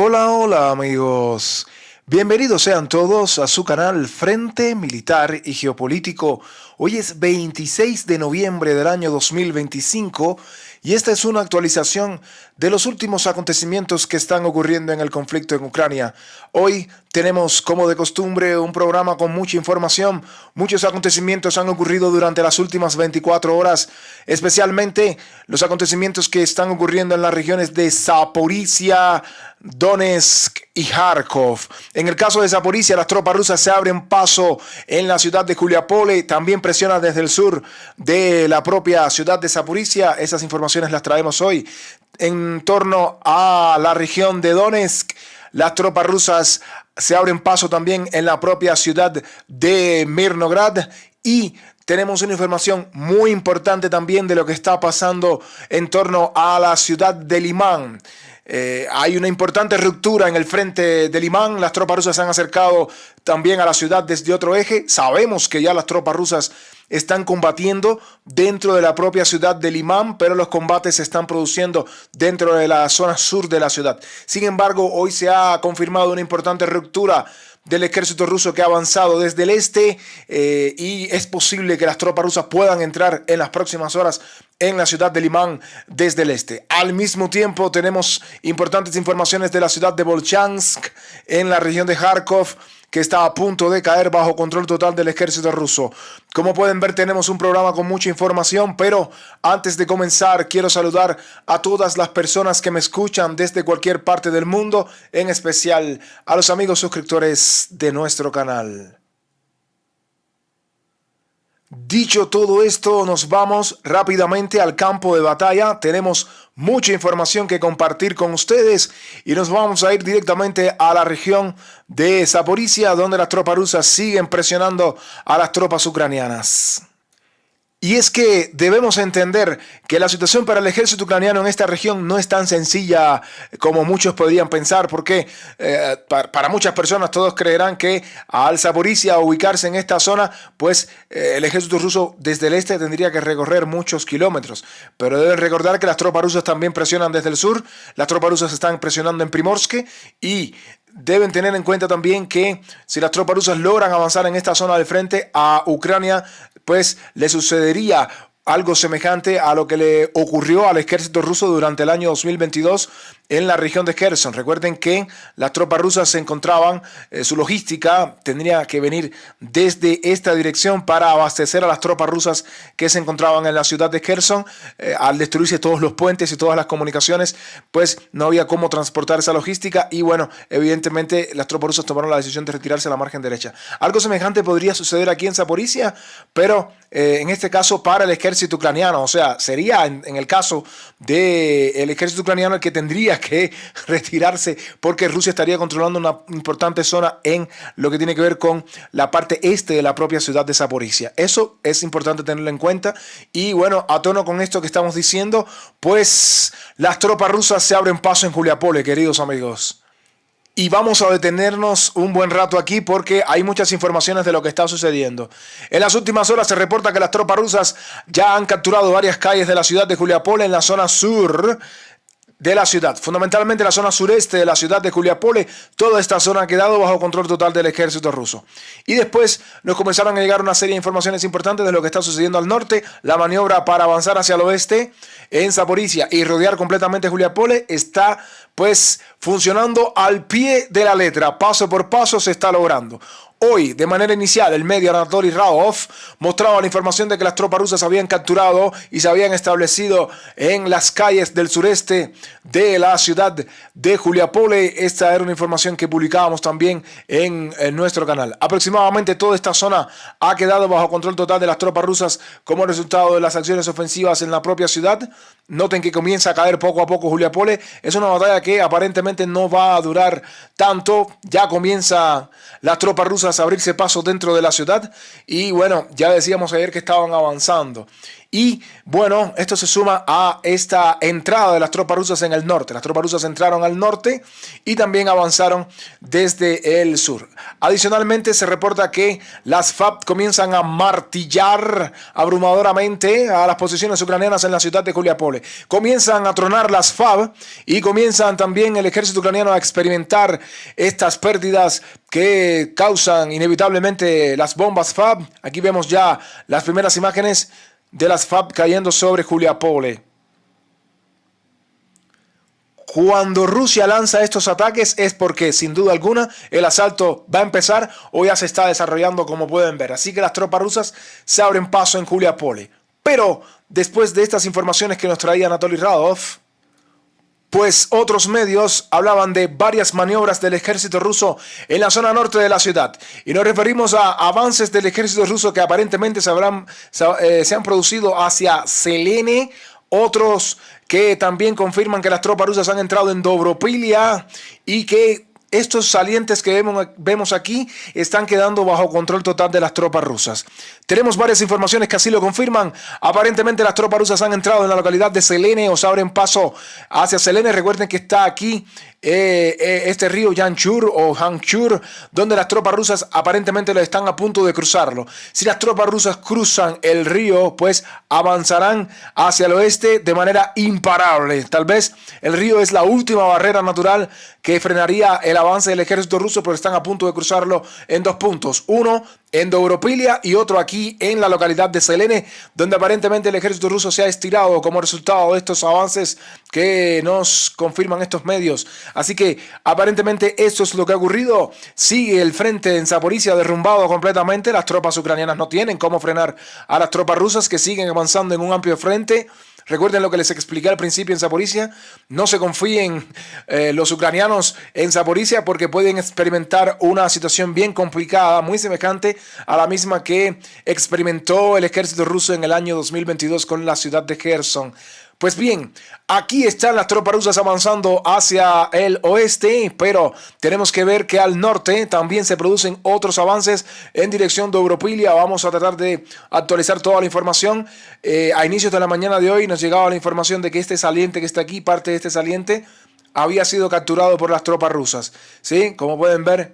Hola, hola amigos. Bienvenidos sean todos a su canal Frente Militar y Geopolítico. Hoy es 26 de noviembre del año 2025 y esta es una actualización de los últimos acontecimientos que están ocurriendo en el conflicto en Ucrania. Hoy tenemos, como de costumbre, un programa con mucha información. Muchos acontecimientos han ocurrido durante las últimas 24 horas, especialmente los acontecimientos que están ocurriendo en las regiones de Zaporizhia, Donetsk y Kharkov. En el caso de Zaporizhia, las tropas rusas se abren paso en la ciudad de Guliápole, también presionan desde el sur de la propia ciudad de Zaporizhia. Esas informaciones las traemos hoy. En torno a la región de Donetsk, las tropas rusas se abren paso también en la propia ciudad de Mirnograd y tenemos una información muy importante también de lo que está pasando en torno a la ciudad de Limán. Hay una importante ruptura en el frente de Limán. Las tropas rusas se han acercado también a la ciudad desde otro eje. Sabemos que ya las tropas rusas están combatiendo dentro de la propia ciudad de Limán, pero los combates se están produciendo dentro de la zona sur de la ciudad. Sin embargo, hoy se ha confirmado una importante ruptura del ejército ruso que ha avanzado desde el este y es posible que las tropas rusas puedan entrar en las próximas horas en la ciudad de Limán desde el este. Al mismo tiempo tenemos importantes informaciones de la ciudad de Volchansk en la región de Kharkov, que está a punto de caer bajo control total del ejército ruso. Como pueden ver, tenemos un programa con mucha información, pero antes de comenzar quiero saludar a todas las personas que me escuchan desde cualquier parte del mundo, en especial a los amigos suscriptores de nuestro canal. Dicho todo esto, nos vamos rápidamente al campo de batalla. Tenemos mucha información que compartir con ustedes y nos vamos a ir directamente a la región de Zaporizhia, donde las tropas rusas siguen presionando a las tropas ucranianas. Y es que debemos entender que la situación para el ejército ucraniano en esta región no es tan sencilla como muchos podrían pensar, porque para muchas personas todos creerán que al Zaporizhia ubicarse en esta zona, pues el ejército ruso desde el este tendría que recorrer muchos kilómetros. Pero deben recordar que las tropas rusas también presionan desde el sur, las tropas rusas están presionando en Primorsk y deben tener en cuenta también que si las tropas rusas logran avanzar en esta zona del frente a Ucrania, pues le sucedería algo semejante a lo que le ocurrió al ejército ruso durante el año 2022 en la región de Kherson. Recuerden que las tropas rusas se encontraban, su logística tendría que venir desde esta dirección para abastecer a las tropas rusas que se encontraban en la ciudad de Kherson. Al destruirse todos los puentes y todas las comunicaciones, pues no había cómo transportar esa logística y bueno, evidentemente las tropas rusas tomaron la decisión de retirarse a la margen derecha. Algo semejante podría suceder aquí en Zaporizhia, pero en este caso para el ejército ucraniano, o sea, sería en el caso del ejército ucraniano el que tendría que retirarse porque Rusia estaría controlando una importante zona en lo que tiene que ver con la parte este de la propia ciudad de Zaporizhia. Eso es importante tenerlo en cuenta y bueno, a tono con esto que estamos diciendo, pues las tropas rusas se abren paso en Guliápole, queridos amigos. Y vamos a detenernos un buen rato aquí porque hay muchas informaciones de lo que está sucediendo. En las últimas horas se reporta que las tropas rusas ya han capturado varias calles de la ciudad de Guliápole en la zona sur de la ciudad, fundamentalmente la zona sureste de la ciudad de Guliápole. Toda esta zona ha quedado bajo control total del ejército ruso. Y después nos comenzaron a llegar una serie de informaciones importantes de lo que está sucediendo al norte. La maniobra para avanzar hacia el oeste en Zaporizhia y rodear completamente Guliápole está pues funcionando al pie de la letra. Paso por paso se está logrando. Hoy, de manera inicial, el medio Anatoly Raov mostraba la información de que las tropas rusas habían capturado y se habían establecido en las calles del sureste de la ciudad de Guliápole. Esta era una información que publicábamos también en nuestro canal. Aproximadamente toda esta zona ha quedado bajo control total de las tropas rusas como resultado de las acciones ofensivas en la propia ciudad. Noten que comienza a caer poco a poco Guliápole. Es una batalla que aparentemente no va a durar tanto. Ya comienza las tropas rusas a abrirse paso dentro de la ciudad y bueno, ya decíamos ayer que estaban avanzando. Y bueno, esto se suma a esta entrada de las tropas rusas en el norte. Las tropas rusas entraron al norte y también avanzaron desde el sur. Adicionalmente se reporta que las FAB comienzan a martillar abrumadoramente a las posiciones ucranianas en la ciudad de Juliapole. Comienzan a tronar las FAB y comienzan también el ejército ucraniano a experimentar estas pérdidas que causan inevitablemente las bombas FAB. Aquí vemos ya las primeras imágenes de las FAB cayendo sobre Juliapole. Cuando Rusia lanza estos ataques es porque, sin duda alguna, el asalto va a empezar o ya se está desarrollando, como pueden ver. Así que las tropas rusas se abren paso en Juliapole. Pero, después de estas informaciones que nos traía Anatoly Radov, pues otros medios hablaban de varias maniobras del ejército ruso en la zona norte de la ciudad. Y nos referimos a avances del ejército ruso que aparentemente se han producido hacia Selene. Otros que también confirman que las tropas rusas han entrado en Dobropilia y que estos salientes que vemos aquí están quedando bajo control total de las tropas rusas. Tenemos varias informaciones que así lo confirman. Aparentemente las tropas rusas han entrado en la localidad de Selene o se abren paso hacia Selene. Recuerden que está aquí este río Yanchur o Hangchur, donde las tropas rusas aparentemente lo están a punto de cruzarlo. Si las tropas rusas cruzan el río, pues avanzarán hacia el oeste de manera imparable. Tal vez el río es la última barrera natural que frenaría el avance del ejército ruso, pero están a punto de cruzarlo en dos puntos. Uno en Dobropilia y otro aquí en la localidad de Selene, donde aparentemente el ejército ruso se ha estirado como resultado de estos avances que nos confirman estos medios. Así que aparentemente esto es lo que ha ocurrido. Sigue el frente en Zaporizhia derrumbado completamente. Las tropas ucranianas no tienen cómo frenar a las tropas rusas que siguen avanzando en un amplio frente. Recuerden lo que les expliqué al principio en Zaporizhia. No se confíen los ucranianos en Zaporizhia porque pueden experimentar una situación bien complicada, muy semejante a la misma que experimentó el ejército ruso en el año 2022 con la ciudad de Kherson. Pues bien, aquí están las tropas rusas avanzando hacia el oeste, pero tenemos que ver que al norte también se producen otros avances en dirección de Dobropilia. Vamos a tratar de actualizar toda la información. A inicios de la mañana de hoy nos llegaba la información de que este saliente que está aquí, parte de este saliente, había sido capturado por las tropas rusas. ¿Sí? Como pueden ver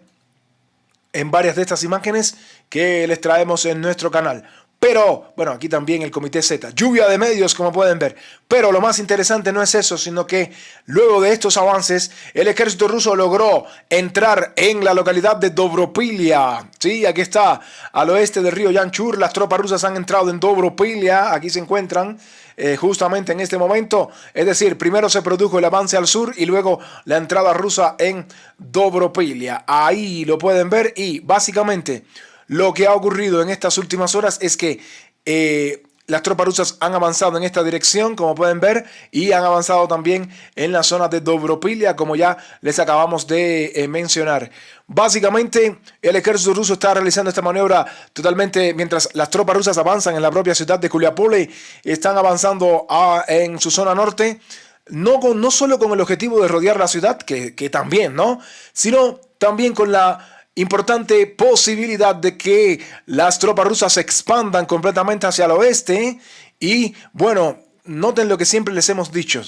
en varias de estas imágenes que les traemos en nuestro canal. Pero, bueno, aquí también el Comité Z. Lluvia de medios, como pueden ver. Pero lo más interesante no es eso, sino que luego de estos avances, el ejército ruso logró entrar en la localidad de Dobropilia. Sí, aquí está, al oeste del río Yanchur. Las tropas rusas han entrado en Dobropilia. Aquí se encuentran justamente en este momento. Es decir, primero se produjo el avance al sur y luego la entrada rusa en Dobropilia. Ahí lo pueden ver y básicamente lo que ha ocurrido en estas últimas horas es que las tropas rusas han avanzado en esta dirección, como pueden ver, y han avanzado también en la zona de Dobropilia, como ya les acabamos de mencionar. Básicamente, el ejército ruso está realizando esta maniobra totalmente mientras las tropas rusas avanzan en la propia ciudad de Juliapole, están avanzando en su zona norte. No solo con el objetivo de rodear la ciudad, que también, ¿no? Sino también con la importante posibilidad de que las tropas rusas se expandan completamente hacia el oeste. Y bueno, noten lo que siempre les hemos dicho.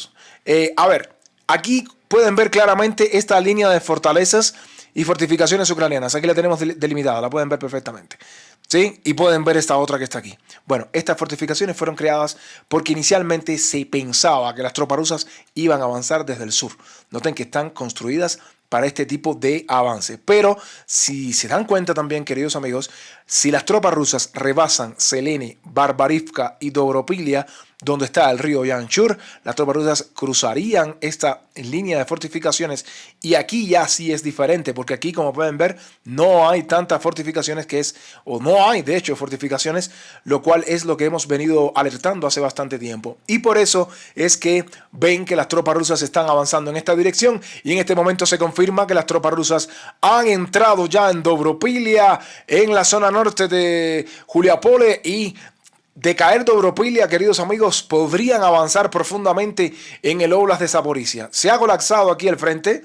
A ver, aquí pueden ver claramente esta línea de fortalezas y fortificaciones ucranianas. Aquí la tenemos delimitada, la pueden ver perfectamente. ¿Sí? Y pueden ver esta otra que está aquí. Bueno, estas fortificaciones fueron creadas porque inicialmente se pensaba que las tropas rusas iban a avanzar desde el sur. Noten que están construidas para este tipo de avance. Pero si se dan cuenta también, queridos amigos, si las tropas rusas rebasan Selene, Barbarivka y Dobropilia, donde está el río Yanchur, las tropas rusas cruzarían esta línea de fortificaciones y aquí ya sí es diferente, porque aquí, como pueden ver, no hay tantas fortificaciones o no hay de hecho fortificaciones, lo cual es lo que hemos venido alertando hace bastante tiempo. Y por eso es que ven que las tropas rusas están avanzando en esta dirección y en este momento se confirma que las tropas rusas han entrado ya en Dobropilia, en la zona norte de Juliapole, y de caer Dobropilia, queridos amigos, podrían avanzar profundamente en el Oblast de Zaporizhia. Se ha colapsado aquí el frente.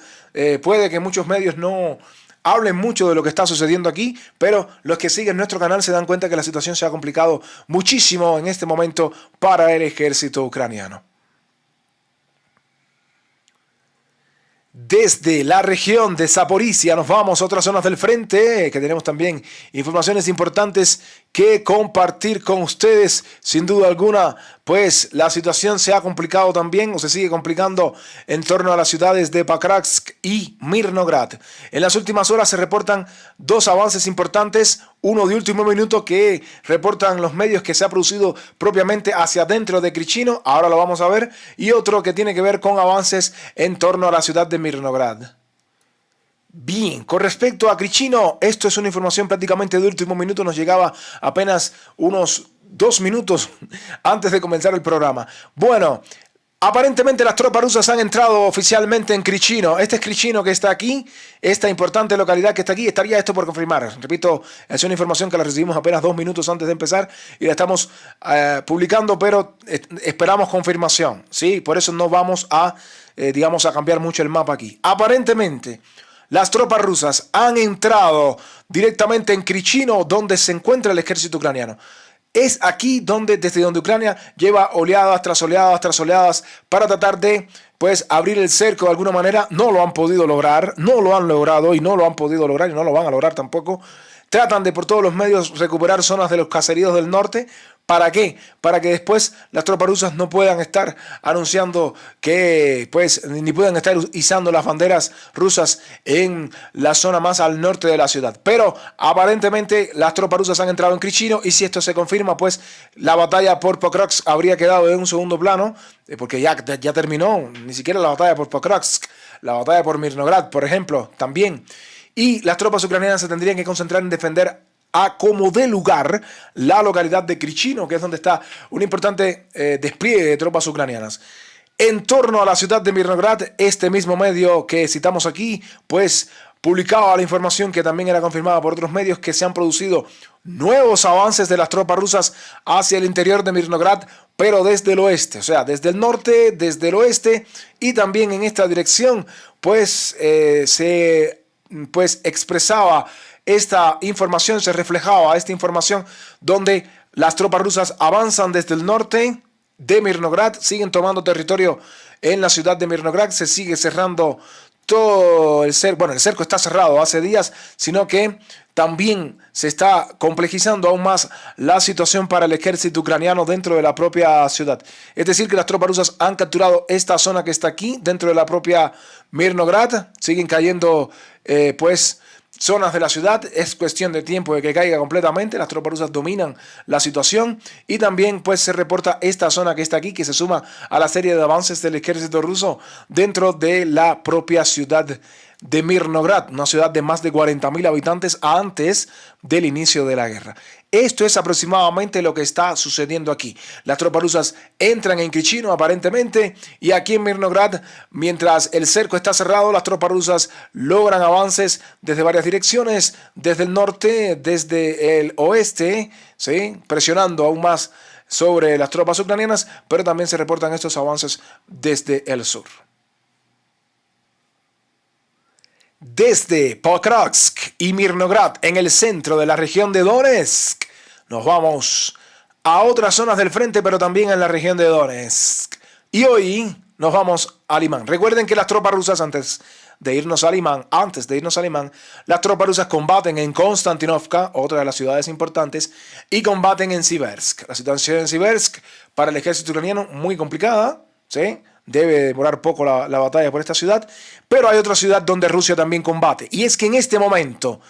Puede que muchos medios no hablen mucho de lo que está sucediendo aquí, pero los que siguen nuestro canal se dan cuenta que la situación se ha complicado muchísimo en este momento para el ejército ucraniano. Desde la región de Zaporizhia nos vamos a otras zonas del frente, que tenemos también informaciones importantes que compartir con ustedes. Sin duda alguna, pues la situación se ha complicado también, o se sigue complicando en torno a las ciudades de Pakrovsk y Mirnograd. En las últimas horas se reportan dos avances importantes, uno de último minuto que reportan los medios que se ha producido propiamente hacia adentro de Krichino, ahora lo vamos a ver, y otro que tiene que ver con avances en torno a la ciudad de Mirnograd. Bien, con respecto a Krichino, esto es una información prácticamente de último minuto, nos llegaba apenas unos 2 minutos antes de comenzar el programa. Bueno, aparentemente las tropas rusas han entrado oficialmente en Krichino. Este es Krichino que está aquí, esta importante localidad que está aquí. Estaría esto por confirmar. Repito, es una información que la recibimos apenas 2 minutos antes de empezar y la estamos publicando, pero esperamos confirmación. ¿Sí? Por eso no vamos a, a cambiar mucho el mapa aquí. Aparentemente, las tropas rusas han entrado directamente en Krichino, donde se encuentra el ejército ucraniano. Es aquí desde donde Ucrania lleva oleadas tras oleadas tras oleadas para tratar de, pues, abrir el cerco de alguna manera. No lo han podido lograr, no lo han logrado y no lo han podido lograr y no lo van a lograr tampoco. Tratan de por todos los medios recuperar zonas de los caseríos del norte. ¿Para qué? Para que después las tropas rusas no puedan estar anunciando que, pues, ni puedan estar izando las banderas rusas en la zona más al norte de la ciudad. Pero aparentemente las tropas rusas han entrado en Krichino y si esto se confirma, pues la batalla por Pokrovsk habría quedado en un segundo plano, porque ya terminó, ni siquiera la batalla por Pokrovsk, la batalla por Mirnograd, por ejemplo, también. Y las tropas ucranianas se tendrían que concentrar en defender a como dé lugar la localidad de Krichino, que es donde está un importante despliegue de tropas ucranianas. En torno a la ciudad de Mirnograd, este mismo medio que citamos aquí, pues publicaba la información que también era confirmada por otros medios que se han producido nuevos avances de las tropas rusas hacia el interior de Mirnograd, pero desde el oeste, o sea, desde el norte, desde el oeste y también en esta dirección, pues se expresaba esta información, se reflejaba esta información donde las tropas rusas avanzan desde el norte de Mirnograd, siguen tomando territorio en la ciudad de Mirnograd, se sigue cerrando todo el cerco. Bueno, el cerco está cerrado hace días, sino que también se está complejizando aún más la situación para el ejército ucraniano dentro de la propia ciudad. Es decir, que las tropas rusas han capturado esta zona que está aquí, dentro de la propia Mirnograd. Siguen cayendo, zonas de la ciudad. Es cuestión de tiempo de que caiga completamente. Las tropas rusas dominan la situación. Y también, pues, se reporta esta zona que está aquí, que se suma a la serie de avances del ejército ruso dentro de la propia ciudad de Mirnograd, una ciudad de más de 40.000 habitantes antes del inicio de la guerra. Esto es aproximadamente lo que está sucediendo aquí. Las tropas rusas entran en Krichino aparentemente y aquí en Mirnograd, mientras el cerco está cerrado, las tropas rusas logran avances desde varias direcciones, desde el norte, desde el oeste, ¿sí? Presionando aún más sobre las tropas ucranianas, pero también se reportan estos avances desde el sur. Desde Pokrovsk y Mirnograd, en el centro de la región de Donetsk, nos vamos a otras zonas del frente, pero también en la región de Donetsk. Y hoy nos vamos a Limán. Recuerden que las tropas rusas, antes de irnos a Limán, las tropas rusas combaten en Konstantinovka, otra de las ciudades importantes, y combaten en Siversk. La situación en Siversk para el ejército ucraniano muy complicada, ¿sí? Debe demorar poco la batalla por esta ciudad, pero hay otra ciudad donde Rusia también combate. Y es que en este momento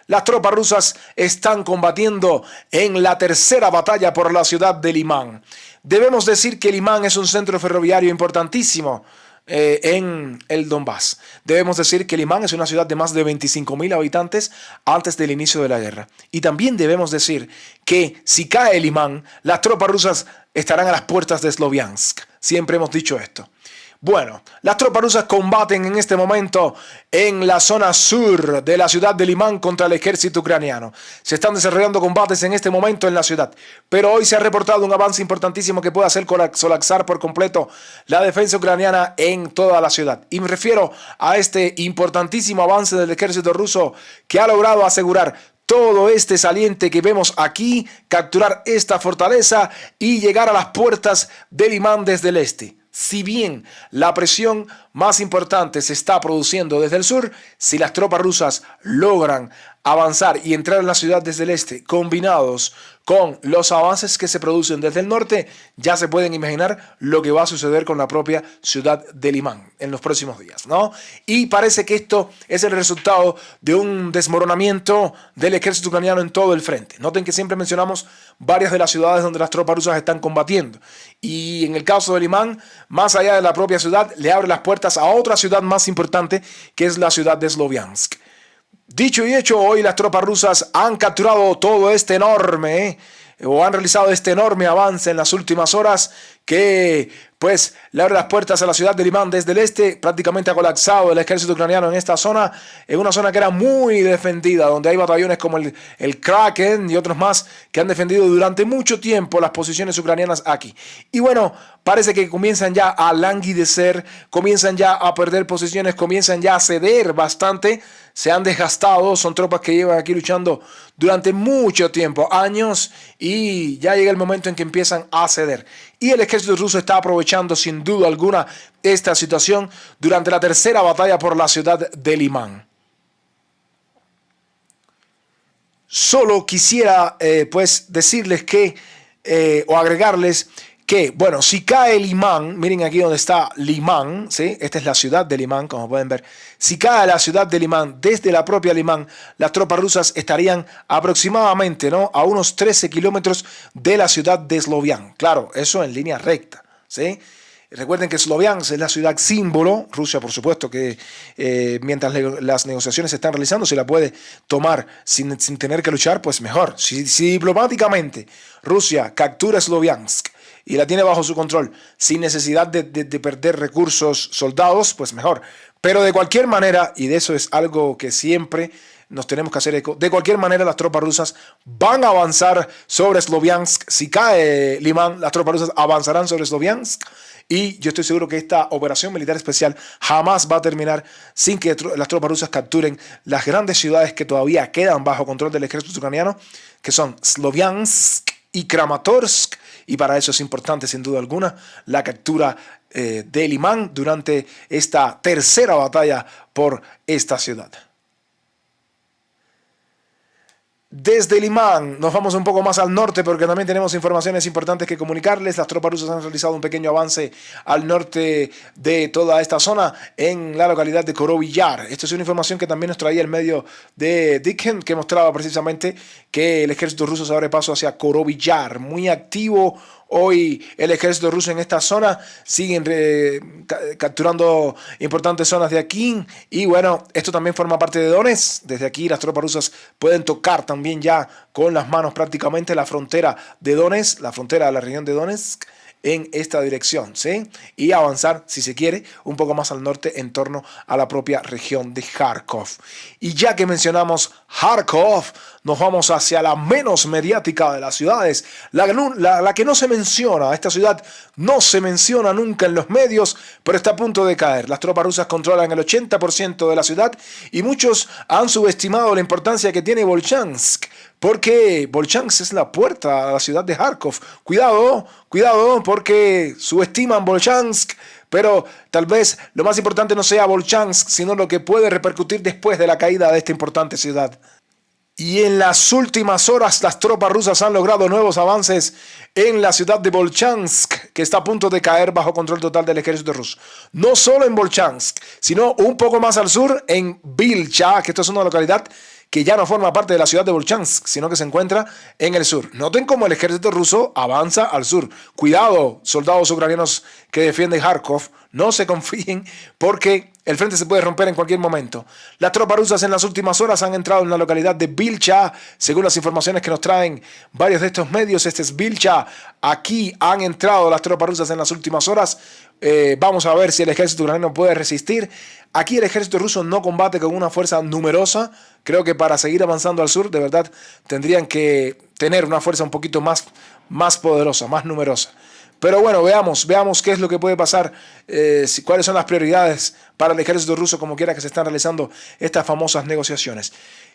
las tropas rusas están combatiendo en la tercera batalla por la ciudad de Limán. Debemos decir que Limán es un centro ferroviario importantísimo en el Donbass. Debemos decir que Limán es una ciudad de más de 25.000 habitantes antes del inicio de la guerra. Y también debemos decir que si cae Limán, las tropas rusas estarán a las puertas de Sloviansk. Siempre hemos dicho esto. Bueno, las tropas rusas combaten en este momento en la zona sur de la ciudad de Limán contra el ejército ucraniano. Se están desarrollando combates en este momento en la ciudad, pero hoy se ha reportado un avance importantísimo que puede hacer colapsar por completo la defensa ucraniana en toda la ciudad. Y me refiero a este importantísimo avance del ejército ruso que ha logrado asegurar todo este saliente que vemos aquí, capturar esta fortaleza y llegar a las puertas de Limán desde el este. Si bien la presión más importante se está produciendo desde el sur, si las tropas rusas logran avanzar y entrar en la ciudad desde el este, combinados con los avances que se producen desde el norte, ya se pueden imaginar lo que va a suceder con la propia ciudad de Limán en los próximos días, ¿no? Y parece que esto es el resultado de un desmoronamiento del ejército ucraniano en todo el frente. Noten que siempre mencionamos varias de las ciudades donde las tropas rusas están combatiendo. Y en el caso de Limán, más allá de la propia ciudad, le abre las puertas a otra ciudad más importante, que es la ciudad de Sloviansk. Dicho y hecho, hoy las tropas rusas han capturado todo este enorme, o han realizado este enorme avance en las últimas horas que pues le abre las puertas a la ciudad de Limán desde el este. Prácticamente ha colapsado el ejército ucraniano en esta zona, en una zona que era muy defendida, donde hay batallones como el Kraken y otros más que han defendido durante mucho tiempo las posiciones ucranianas aquí. Y bueno, parece que comienzan ya a languidecer, comienzan ya a perder posiciones, comienzan ya a ceder bastante, se han desgastado, son tropas que llevan aquí luchando durante mucho tiempo, años, y ya llega el momento en que empiezan a ceder. Y el ejército ruso está aprovechando sin duda alguna esta situación durante la tercera batalla por la ciudad de Limán. Solo quisiera pues decirles que, o agregarles que, bueno, si cae Limán, miren aquí donde está Limán, ¿sí? Esta es la ciudad de Limán, como pueden ver. Si cae la ciudad de Limán, desde la propia Limán, las tropas rusas estarían aproximadamente, ¿no?, a unos 13 kilómetros de la ciudad de Sloviansk. Claro, eso en línea recta, ¿sí? Recuerden que Sloviansk es la ciudad símbolo. Rusia, por supuesto, que mientras las negociaciones se están realizando, se la puede tomar sin tener que luchar, pues mejor. Si diplomáticamente Rusia captura Sloviansk y la tiene bajo su control sin necesidad de perder recursos, soldados, pues mejor. Pero de cualquier manera, y de eso es algo que siempre nos tenemos que hacer eco, de cualquier manera las tropas rusas van a avanzar sobre Sloviansk. Si cae Limán, las tropas rusas avanzarán sobre Sloviansk. Y yo estoy seguro que esta operación militar especial jamás va a terminar sin que las tropas rusas capturen las grandes ciudades que todavía quedan bajo control del ejército ucraniano, que son Sloviansk y Kramatorsk. Y para eso es importante, sin duda alguna, la captura de Limán durante esta tercera batalla por esta ciudad. Desde Limán nos vamos un poco más al norte porque también tenemos informaciones importantes que comunicarles. Las tropas rusas han realizado un pequeño avance al norte de toda esta zona en la localidad de Korovyar. Esta es una información que también nos traía el medio de Dicken, que mostraba precisamente que el ejército ruso se abre paso hacia Korovyar. Muy activo hoy el ejército ruso en esta zona, siguen capturando importantes zonas de aquí y bueno, esto también forma parte de Donetsk. Desde aquí las tropas rusas pueden tocar también ya con las manos prácticamente la frontera de Donetsk, la frontera de la región de Donetsk en esta dirección, ¿sí? Y avanzar, si se quiere, un poco más al norte en torno a la propia región de Kharkov. Y ya que mencionamos Kharkov, nos vamos hacia la menos mediática de las ciudades, la que no se menciona. Esta ciudad no se menciona nunca en los medios, pero está a punto de caer. Las tropas rusas controlan el 80% de la ciudad y muchos han subestimado la importancia que tiene Volchansk, porque Volchansk es la puerta a la ciudad de Kharkov. Cuidado, porque subestiman Volchansk, pero tal vez lo más importante no sea Volchansk, sino lo que puede repercutir después de la caída de esta importante ciudad. Y en las últimas horas las tropas rusas han logrado nuevos avances en la ciudad de Volchansk, que está a punto de caer bajo control total del ejército ruso. No solo en Volchansk, sino un poco más al sur en Vilcha, que esto es una localidad que ya no forma parte de la ciudad de Volchansk, sino que se encuentra en el sur. Noten cómo el ejército ruso avanza al sur. Cuidado, soldados ucranianos que defienden Kharkov, no se confíen porque El frente se puede romper en cualquier momento. Las tropas rusas en las últimas horas han entrado en la localidad de Vilcha. Según las informaciones que nos traen varios de estos medios, este es Vilcha. Aquí han entrado las tropas rusas en las últimas horas. Vamos a ver si el ejército ucraniano puede resistir. Aquí el ejército ruso no combate con una fuerza numerosa. Creo que para seguir avanzando al sur, de verdad, tendrían que tener una fuerza un poquito más poderosa, más numerosa. Pero bueno, veamos qué es lo que puede pasar, cuáles son las prioridades para el ejército ruso, como quiera que se están realizando estas famosas negociaciones.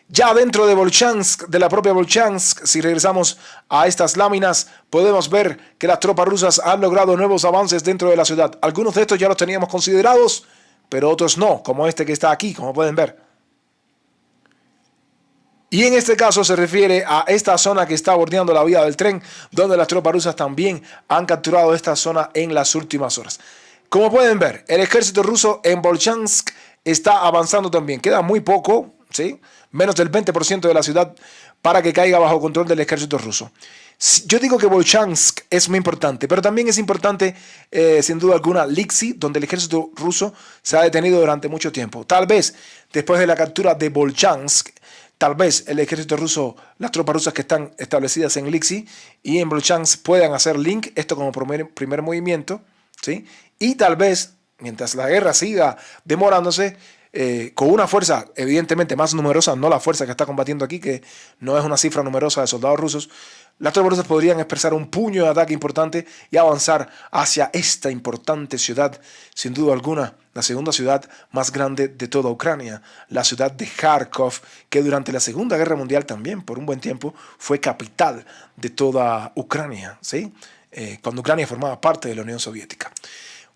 Ya dentro de Volchansk, de la propia Volchansk, si regresamos a estas láminas, podemos ver que las tropas rusas han logrado nuevos avances dentro de la ciudad. Algunos de estos ya los teníamos considerados, pero otros no, como este que está aquí, como pueden ver. Y en este caso se refiere a esta zona que está bordeando la vía del tren, donde las tropas rusas también han capturado esta zona en las últimas horas. Como pueden ver, el ejército ruso en Volchansk está avanzando también. Queda muy poco, ¿sí? Menos del 20% de la ciudad para que caiga bajo control del ejército ruso. Yo digo que Volchansk es muy importante, pero también es importante, sin duda alguna, Liksi, donde el ejército ruso se ha detenido durante mucho tiempo. Tal vez después de la captura de Volchansk, tal vez el ejército ruso, las tropas rusas que están establecidas en Liksi y en Volchansk puedan hacer link, esto como primer movimiento, ¿sí? Y tal vez, mientras la guerra siga demorándose, con una fuerza evidentemente más numerosa, no la fuerza que está combatiendo aquí, que no es una cifra numerosa de soldados rusos, las tropas rusas podrían expresar un puño de ataque importante y avanzar hacia esta importante ciudad, sin duda alguna, la segunda ciudad más grande de toda Ucrania, la ciudad de Kharkov, que durante la Segunda Guerra Mundial también, por un buen tiempo, fue capital de toda Ucrania, ¿sí? Cuando Ucrania formaba parte de la Unión Soviética.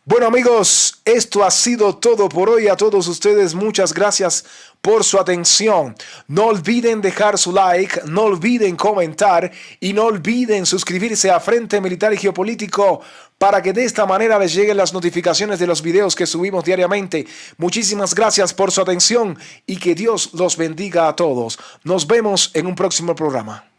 Bueno amigos, esto ha sido todo por hoy. A todos ustedes muchas gracias por su atención. No olviden dejar su like, no olviden comentar y no olviden suscribirse a Frente Militar y Geopolítico para que de esta manera les lleguen las notificaciones de los videos que subimos diariamente. Muchísimas gracias por su atención y que Dios los bendiga a todos. Nos vemos en un próximo programa.